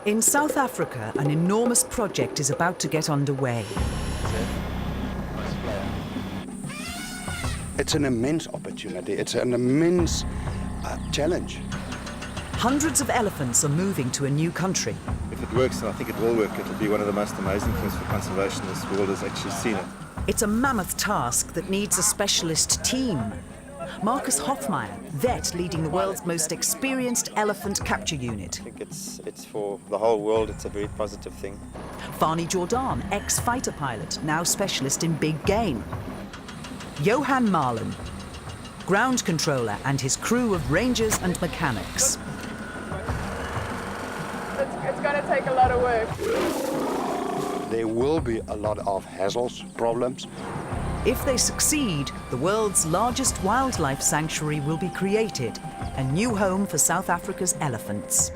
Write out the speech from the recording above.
In South Africa, an enormous project is about to get underway. It's an immense opportunity. It's an immense challenge. Hundreds of elephants are moving to a new country. If it works, and I think it will work, it'll be one of the most amazing things for conservation this world has actually seen it. It's a mammoth task that needs a specialist team. Marcus Hoffmeyer, vet leading the world's most experienced elephant capture unit. I think it's for the whole world, it's a very positive thing. Fani Jordan, ex-fighter pilot, now specialist in big game. Johan Marlin, ground controller, and his crew of rangers and mechanics. It's going to take a lot of work. There will be a lot of hassles, problems. If they succeed, the world's largest wildlife sanctuary will be created, a new home for South Africa's elephants.